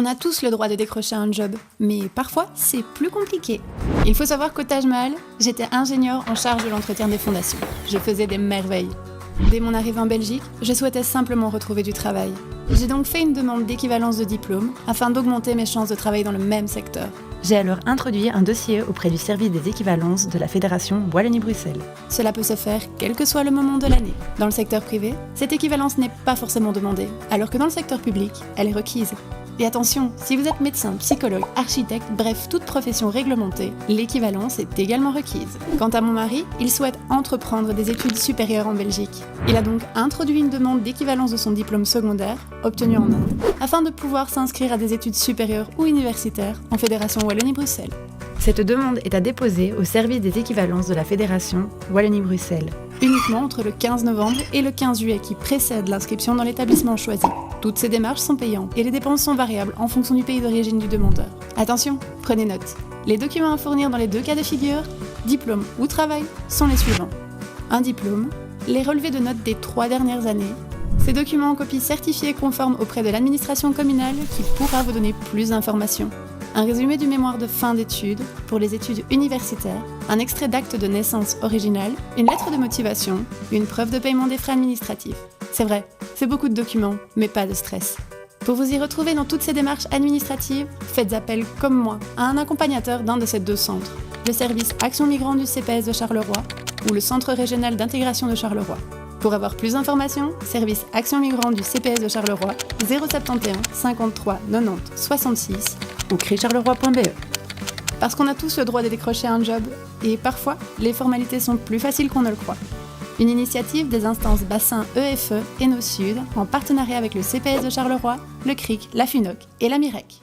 On a tous le droit de décrocher un job, mais parfois c'est plus compliqué. Il faut savoir qu'au Taj Mahal, j'étais ingénieure en charge de l'entretien des fondations. Je faisais des merveilles. Dès mon arrivée en Belgique, je souhaitais simplement retrouver du travail. J'ai donc fait une demande d'équivalence de diplôme afin d'augmenter mes chances de travailler dans le même secteur. J'ai alors introduit un dossier auprès du service des équivalences de la Fédération Wallonie-Bruxelles. Cela peut se faire quel que soit le moment de l'année. Dans le secteur privé, cette équivalence n'est pas forcément demandée, alors que dans le secteur public, elle est requise. Et attention, si vous êtes médecin, psychologue, architecte, bref, toute profession réglementée, l'équivalence est également requise. Quant à mon mari, il souhaite entreprendre des études supérieures en Belgique. Il a donc introduit une demande d'équivalence de son diplôme secondaire, obtenu en Inde, afin de pouvoir s'inscrire à des études supérieures ou universitaires en Fédération Wallonie-Bruxelles. Cette demande est à déposer au service des équivalences de la Fédération Wallonie-Bruxelles. Uniquement entre le 15 novembre et le 15 juillet qui précède l'inscription dans l'établissement choisi. Toutes ces démarches sont payantes et les dépenses sont variables en fonction du pays d'origine du demandeur. Attention, prenez note. Les documents à fournir dans les deux cas de figure, diplôme ou travail, sont les suivants. Un diplôme, les relevés de notes des 3 dernières années, ces documents en copie certifiée conforme auprès de l'administration communale qui pourra vous donner plus d'informations. Un résumé du mémoire de fin d'études pour les études universitaires, un extrait d'acte de naissance original, une lettre de motivation, une preuve de paiement des frais administratifs. C'est vrai, c'est beaucoup de documents, mais pas de stress. Pour vous y retrouver dans toutes ces démarches administratives, faites appel, comme moi, à un accompagnateur d'un de ces 2 centres, le service Action Migrants du CPS de Charleroi ou le Centre régional d'intégration de Charleroi. Pour avoir plus d'informations, service Action Migrants du CPS de Charleroi, 071 53 90 66 ou cricharleroi.be. Parce qu'on a tous le droit de décrocher un job, et parfois, les formalités sont plus faciles qu'on ne le croit. Une initiative des instances bassin EFE et NO Sud, en partenariat avec le CPS de Charleroi, le CRIC, la FUNOC et la MIREC.